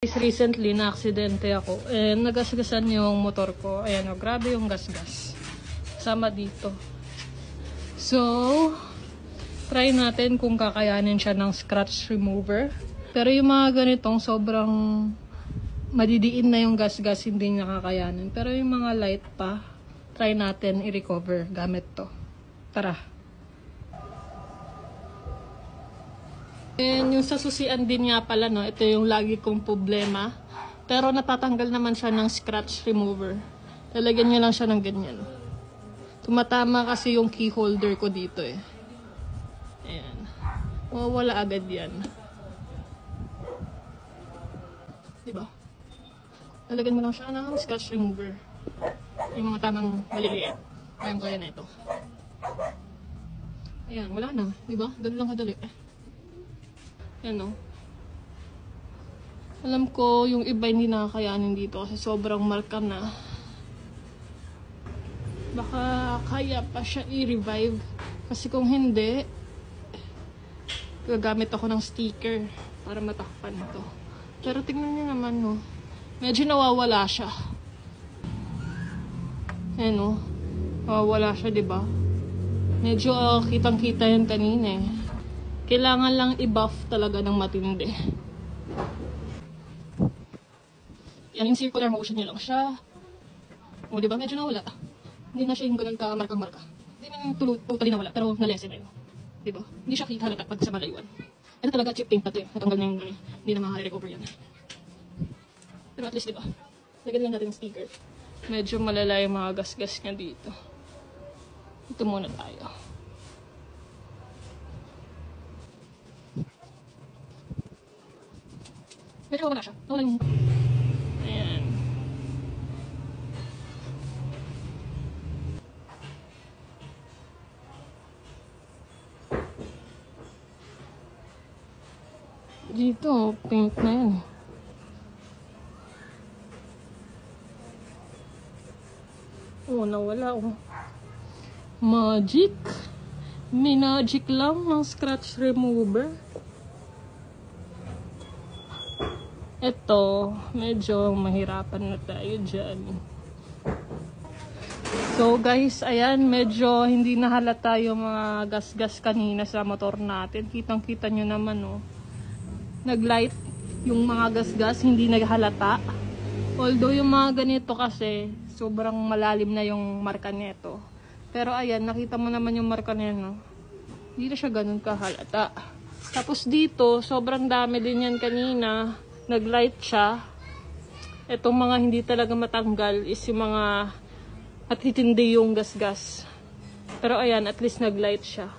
Recently, na-aksidente ako. Nagasgasan yung motor ko. Ayan o, grabe yung gasgas. Sama dito. So, try natin kung kakayanin siya ng scratch remover. Pero yung mga ganitong sobrang madidiin na yung gasgas, hindi niya kakayanin. Pero yung mga light pa, try natin i-recover gamit to. Tara. And yung sa susian din nga pala, no, ito yung lagi kong problema. Pero natatanggal naman siya ng scratch remover. Lalagyan niya lang siya ng ganyan. Tumatama kasi yung key holder ko dito eh. Ayan. Mawawala agad yan. Diba? Lalagyan mo lang siya ng scratch remover. Yung mga tamang maliliit. Kaya na ito. Ayan, wala na. Diba? Ganun lang kadali eh. Yan o. Alam ko yung iba hindi nakakayanin dito kasi sobrang marka na. Baka kaya pa siya i-revive. Kasi kung hindi, gagamit ako ng sticker para matakpan ito. Pero tingnan niyo naman no. Medyo nawawala siya. Ayan o. Nawawala siya, diba? Medyo kitang-kita yan kanina eh. Kailangan lang i-buff talaga ng matindi. Yan, yung circular motion niya lang siya. O, diba? Medyo nawala. Hindi na siya yung ganun ka-markang-marka. Hindi man totally nawala, pero nalesen na yun. Diba? Hindi siya kita halata pag sa malayuan. Ito talaga chip paint na to eh. Natanggal na yung hindi na makaka-recover yan. Pero at least, diba? Lagyan lang natin ng sticker. Medyo malala yung mga gas-gas niya dito. Ito muna tayo. Medyo wala siya. Wala yung... Ayan. Dito, paint na yan. Oh, nawala oh. Magic. Minagic lang ng scratch remover. Ito, medyo mahirapan na tayo dyan. So guys, ayan, medyo hindi nahalata yung mga gas-gas kanina sa motor natin. Kitang-kita nyo naman, oh. Nag-light yung mga gas-gas, hindi naghalata. Although yung mga ganito kasi, sobrang malalim na yung marka nito. Pero ayan, nakita mo naman yung marka niya, no? Hindi na siya ganun kahalata. Tapos dito, sobrang dami din yan kanina. Nag-light siya. Itong mga hindi talaga matanggal is yung mga matitindi yung gas-gas. Pero ayan, at least nag-light siya.